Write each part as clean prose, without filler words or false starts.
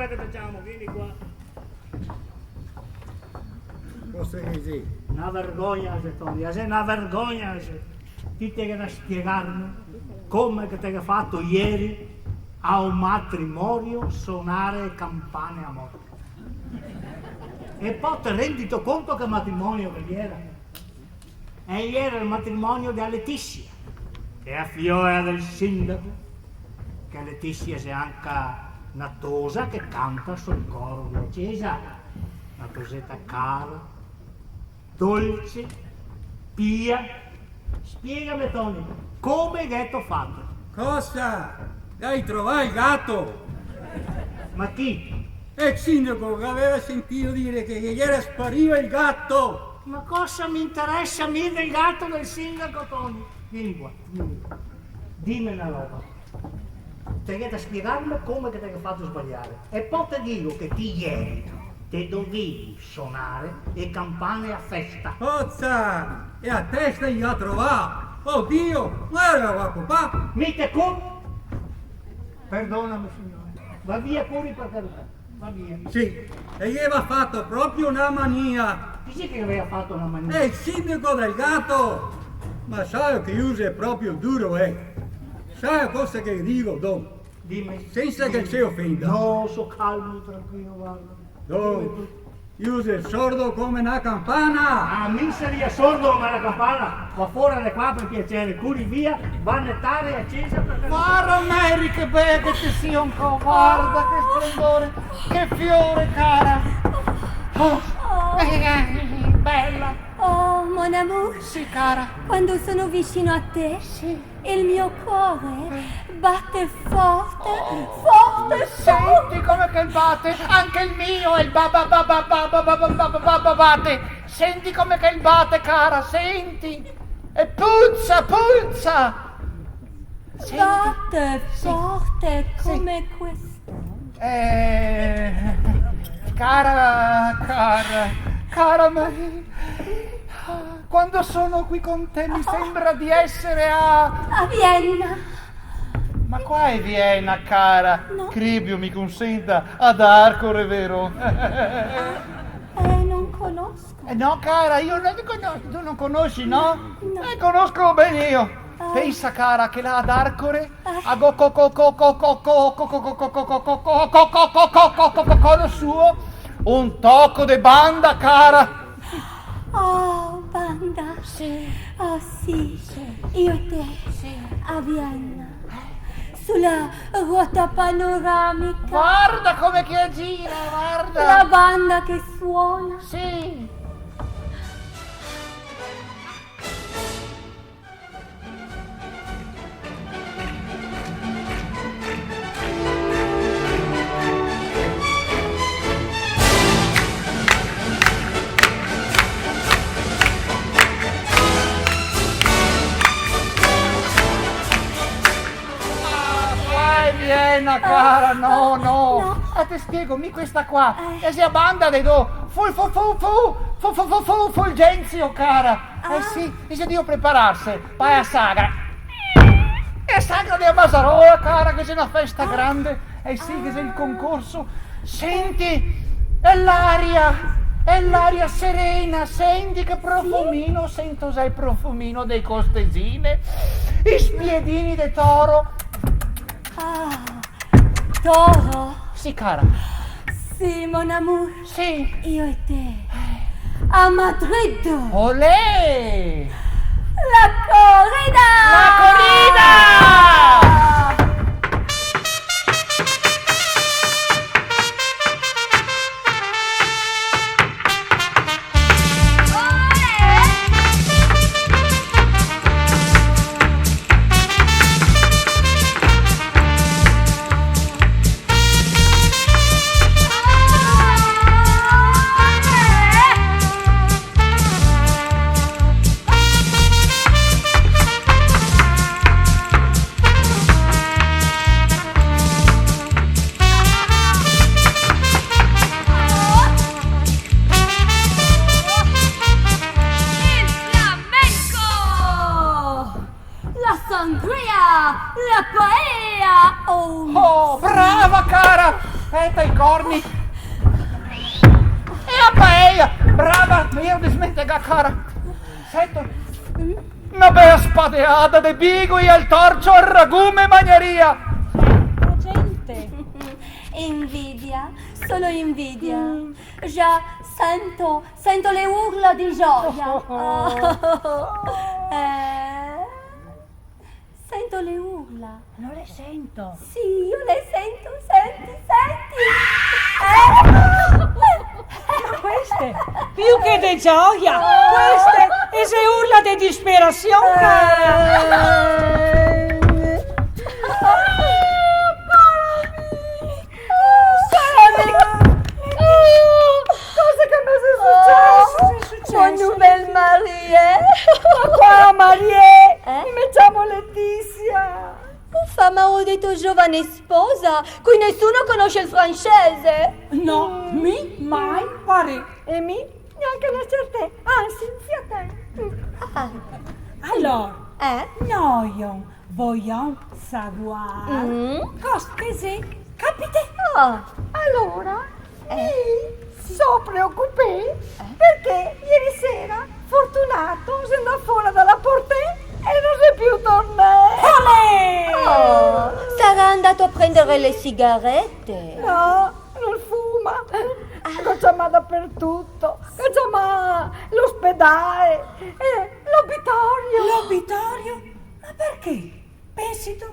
com'è che facciamo? Vieni qua. Cosa che sì? Una vergogna, se Tony, è una vergogna. Ti devi da spiegarmi come che ti hai fatto ieri a un matrimonio suonare campane a morte. E poi ti rendi conto che matrimonio che era? E ieri il matrimonio di Letizia, che è figliola del sindaco, che Letizia è anche una tosa che canta sul coro della chiesa, una tosetta cara, dolce, pia. Spiegami Tony, come che t'ho fatto? Cosa? Hai trovato il gatto? Ma chi? È il sindaco che aveva sentito dire che gli era sparito il gatto. Ma cosa mi interessa a me del gatto del sindaco Tony? Vieni qua, dimmi una roba. Devi da spiegarmi come che ti hai fatto sbagliare. E poi ti dico che ti ieri te dovevi suonare le campane a festa. Forza! E a testa gli ha trovato! Oddio! Guarda qua papà! Mite con? Perdonami signore. Va via pure per carità. Va via. Sì, e gli aveva fatto proprio una mania! Dici che aveva fatto una mania? È il sindaco del gatto! Ma sai che usa è proprio duro, Sai cosa che dico, Don? Dimmi. Senza che si offenda. No, so calmo, tranquillo, guarda. Don, usa il sordo come una campana! A me sarebbe sordo come la campana, ma fuori da qua per piacere, curi via, va a nettare e accesa per Guarda Mary che bella che sia un po', guarda che splendore, che fiore cara. Oh, bella. Oh, mon amour, Sì cara. quando sono vicino a te, il mio cuore batte forte, forte, Senti come che batte, anche il mio, il batte. Senti come che batte cara, senti. E puzza, puzza. Senti. batte forte come questo. Cara Maria, quando sono qui con te mi sembra di essere A Vienna. Ma qua è Vienna, cara. No. Cribio mi consenta ad Arcore, vero? Non conosco. No, cara, io non conosco. Tu non conosci, no? No. Conosco bene io. Pensa, cara, che là ad Arcore a suo un tocco de banda, cara. Oh, banda. Sì. Oh, sì. Io e te. A Vienna. Sulla ruota panoramica. Guarda come che gira, guarda. La banda che suona. Sì. Vienna, cara, no. Ti spiego, mi questa qua. E se a banda le do fulgenzio, cara. Sì, e se devo prepararsi, vai a Sagra. E a Sagra di Amasarola, cara, che c'è una festa grande. Sì, che c'è il concorso. Senti, è l'aria serena, senti che profumino, sento sai il profumino dei costesine, i spiedini de toro. Ah, toro. Sì, cara. Sì, mon amour. Sì. Io e te. A Madrid. Olè! La corrida! La corrida! corni. E a paella, brava, io mi smentega cara. Sento, una bella spadeata di bigui al torcio al ragume magnaria. La gente. Invidia, solo invidia. Già sento le urla di gioia. Sento le urla. Non le sento. Sì, io le sento, senti. Queste, più che di gioia, queste e se urla di disperazione. Cosa che mi è successo? Buon nouvelle Marie. Qua Marie, Mi mettiamo Letizia. Uffa, ma ho detto giovane sposa, qui nessuno conosce il francese. No, mi mai pare. E mi neanche la certezza. Anzi, fiate. Allora, noi vogliamo savoir cosa che si capite. Allora, sono preoccupé perché ieri sera Fortunato se andò fuori dalla porte e non si è più tornato. Sarà andato a prendere le sigarette. No, non fuma. Facciamo dappertutto. Facciamo l'ospedale, l'obitorio. L'obitorio? Ma perché? Pensi tu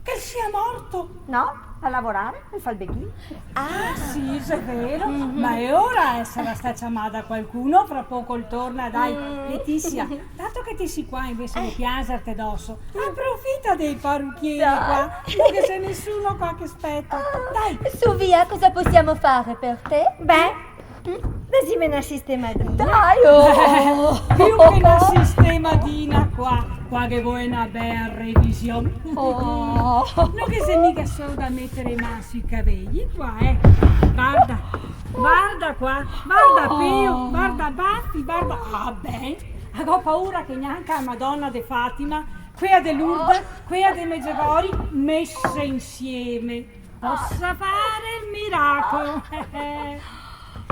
che sia morto? No, a lavorare e fa il becchino. Ah, sì, è vero. Ma è ora sarà sta chiamata qualcuno, fra poco il torna, dai. Letizia, dato che ti si qua invece di piangerti addosso, approfitta dei parrucchieri qua, perché c'è nessuno qua che aspetta. Dai. Su via, cosa possiamo fare per te? Beh, decime una sistemadina. Dai, Più che una sistemadina qua che vuoi una bella revisione. Non che sei mica solo da mettere in mano sui capelli, qua, Guarda qua, guarda Pio, guarda Baffi, guarda. Ah, beh, ho paura che neanche la Madonna de Fatima, quella de Lourdes, quella de Medjugorje, messe insieme, possa fare il miracolo.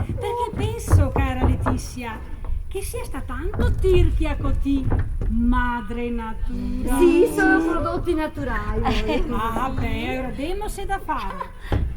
Perché penso, cara Letizia, che sia sta tanto tirchia così, madre natura. Sì, sono prodotti naturali. Ah, beh, ora vediamo se da fare.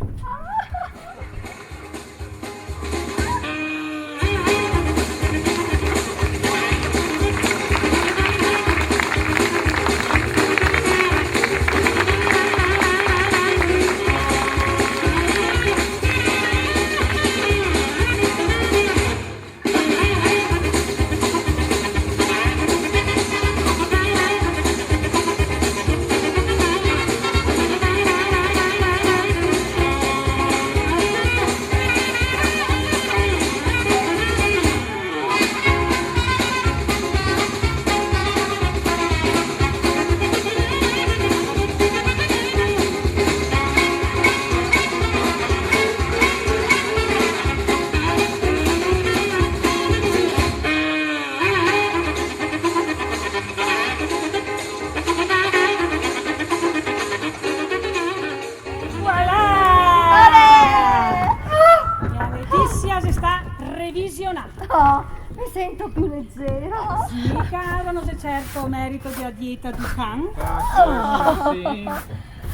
Mi sento più leggera. Sì, cara, non c'è certo merito di dieta du can.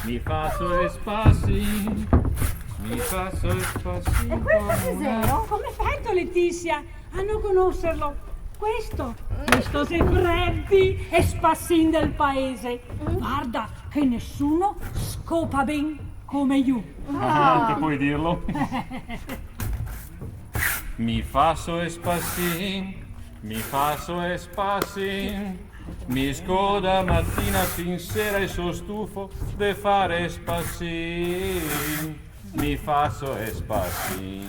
Mi faccio espassi, mi faccio espassi. E questo cos'ero? Come fatto, Letizia, a non conoscerlo? Questo è Freddy e spassin del paese. Guarda che nessuno scopa ben come io. Che puoi dirlo? Mi faccio espassi, mi faccio espassi. Mi scoda mattina fin sera e so stufo de fare espassi. Mi faccio espassi.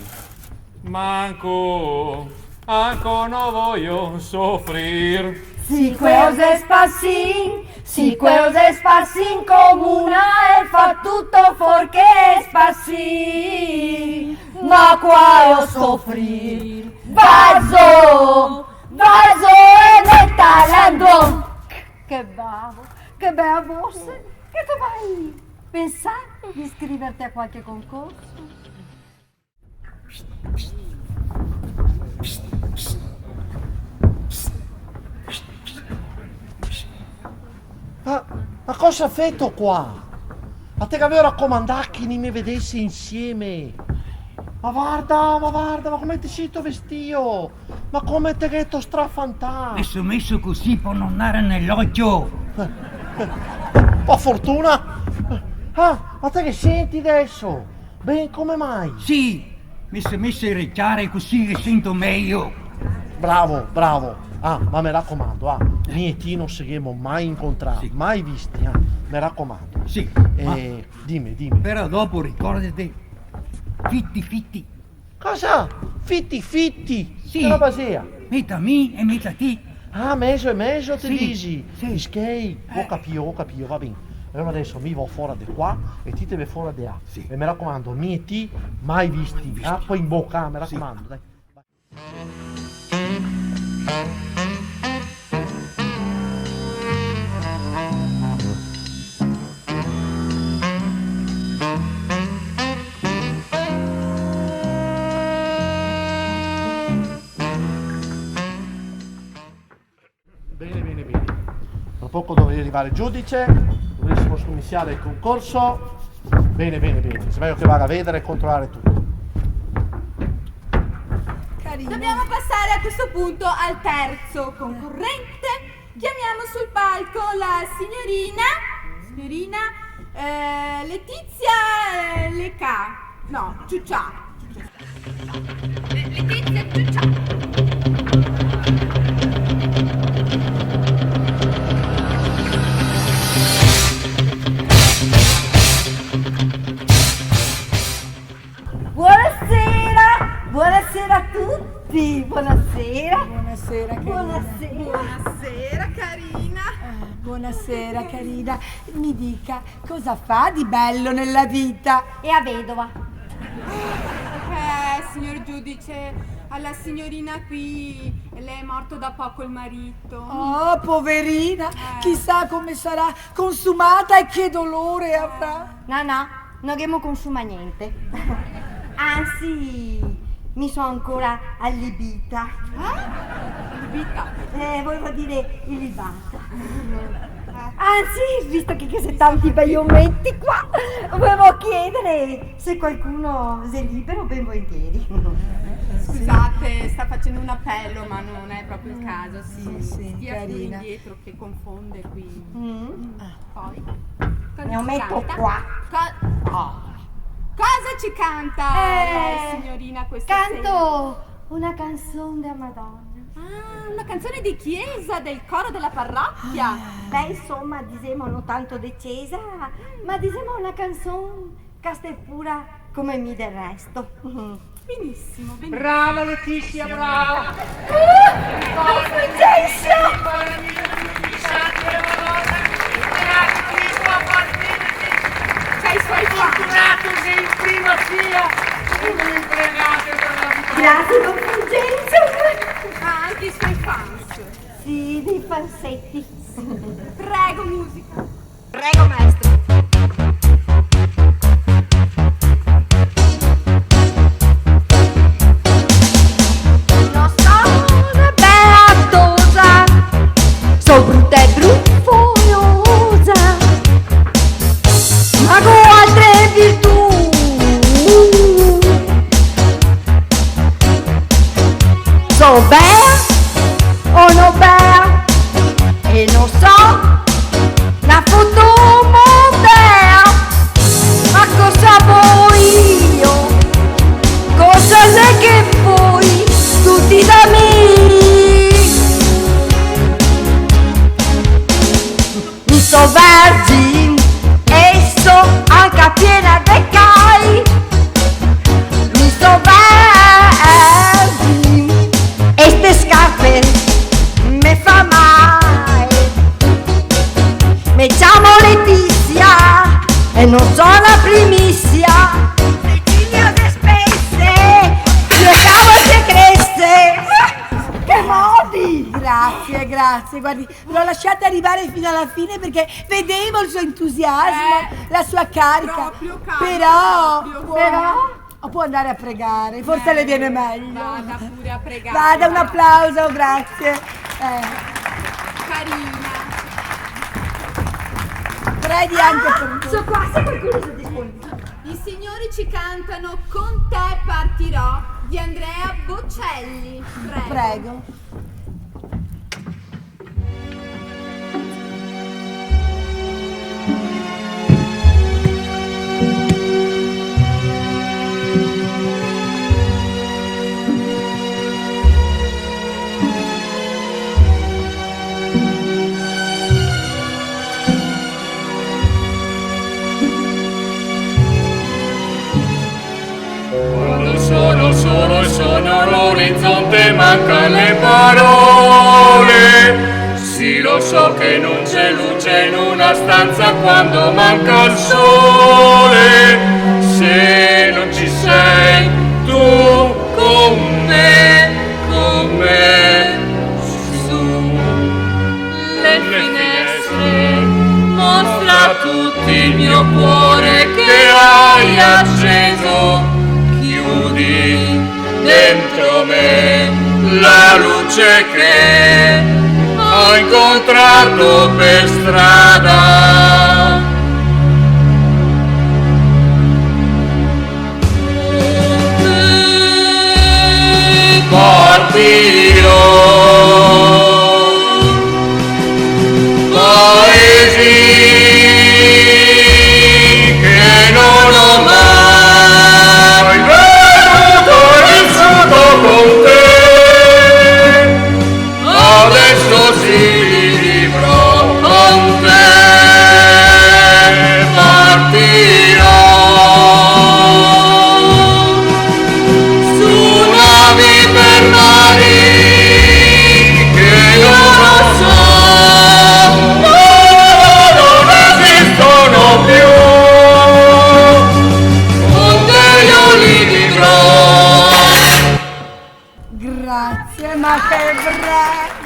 Manco no voglio soffrir. Si queos espassin comuna e fa tutto forché espassin. Ma qua io soffrir. Vaso e metta l'andron. Che bravo, che bella voce. Che tu vai pensare di iscriverti a qualche concorso? Ma cosa fate qua? A te che avevo raccomandato che ne mi vedessi insieme. Ma guarda, ma come ti sei vestito? Ma come te che to strafantà? Mi sono messo così per non dare nell'occhio. Per fortuna. Ma te che senti adesso? Ben, come mai? Sì, mi sono messo a ricciare così che sento meglio. Bravo. Ma mi raccomando, miei non saremo mai incontrati, Sì. mai visti, mi raccomando. Sì, Dimmi. però dopo ricordati, fitti. Cosa? Fitti? Sì. Che roba sia? Metà me e metà te. Mezzo ti Sì, dici? sì. Ischei, ho capito, va bene. Allora adesso mi va fuori di qua e ti deve fuori di là. Sì. E mi raccomando, miei mai visti. Poi in bocca, mi raccomando, dai. Bene. Tra poco dovrei arrivare il giudice, dovremo iniziare il concorso. Bene. Spero che vada a vedere e controllare tutto. Carina. Dobbiamo passare a questo punto al terzo concorrente. Chiamiamo sul palco la signorina Letizia Leca. No, Ciuccia. Letizia Ciuccia. Buonasera a tutti, buonasera. Buonasera, carina. Buonasera carina, mi dica cosa fa di bello nella vita? E a vedova. Signor giudice, alla signorina qui le è morto da poco il marito. Oh, poverina, chissà come sarà consumata e che dolore avrà. No, non abbiamo consuma niente. Anzi, mi sono ancora allibita. Allibita? Volevo dire illibata. Anzi, visto che siete tanti bei ometti qua, volevo chiedere se qualcuno è libero, ben volentieri. Scusate, sta facendo un appello, ma non è proprio il caso. Sì, stia più carina. indietro che confonde qui. Poi? Ne ho metto qua. Cosa ci canta lei, signorina, questa sera? Canto una canzone della Madonna. Una canzone di chiesa, del coro della parrocchia. Beh, insomma, diciamo non tanto decesa, ma diciamo una canzone che sta pura come mi del resto. Benissimo. Brava Letizia, brava! C'hai i suoi Fortunato sei in primazia! Come mi pregate per la vita! Grazie, don Fulgenzio. Ha anche i suoi fans. Sì, dei falsetti. Prego, musica. Prego, maestro. Non sono beatosa, sono brutta e bruffosa, ma con altre virtù. So bea o no bea, e non so la foto modea, ma cosa vuoi io? Cosa è che vuoi tutti da me? Mi so vergine e so anche piena de cai. Mi so vergine e ste scarpe me fa male. Mi chiamo Letizia e non sono la primizia. Le ciglia de spesse, le cavole cresce. Che modi! Grazie, guardi, l'ho lasciata arrivare fino alla fine perché vedevo il suo entusiasmo, la sua carica. Proprio, cara, Però, proprio. O può andare a pregare, forse le viene meglio. Vada pure a pregare. Vada, un applauso, grazie. Carina. Preghi anche per So qua, se qualcuno è disponibile. I signori ci cantano Con te partirò di Andrea Bocelli. Prego. Prego. Quando sono solo e sogno all'orizzonte mancano le parole. Sì, lo so che non c'è luce in una stanza quando manca il sole. Se non ci sei tu con me, su le finestre, mostra a tutti il mio cuore che hai acceso. Chiudi dentro me la luce che ho incontrato per strada. Partirò, paesi che non ho mai veduto e vissuto con te. Adesso sì vivrò con te. Partirò su navi per mari che non lo so, non esistono più. Con te io li vivrò. Grazie, ma che bravo!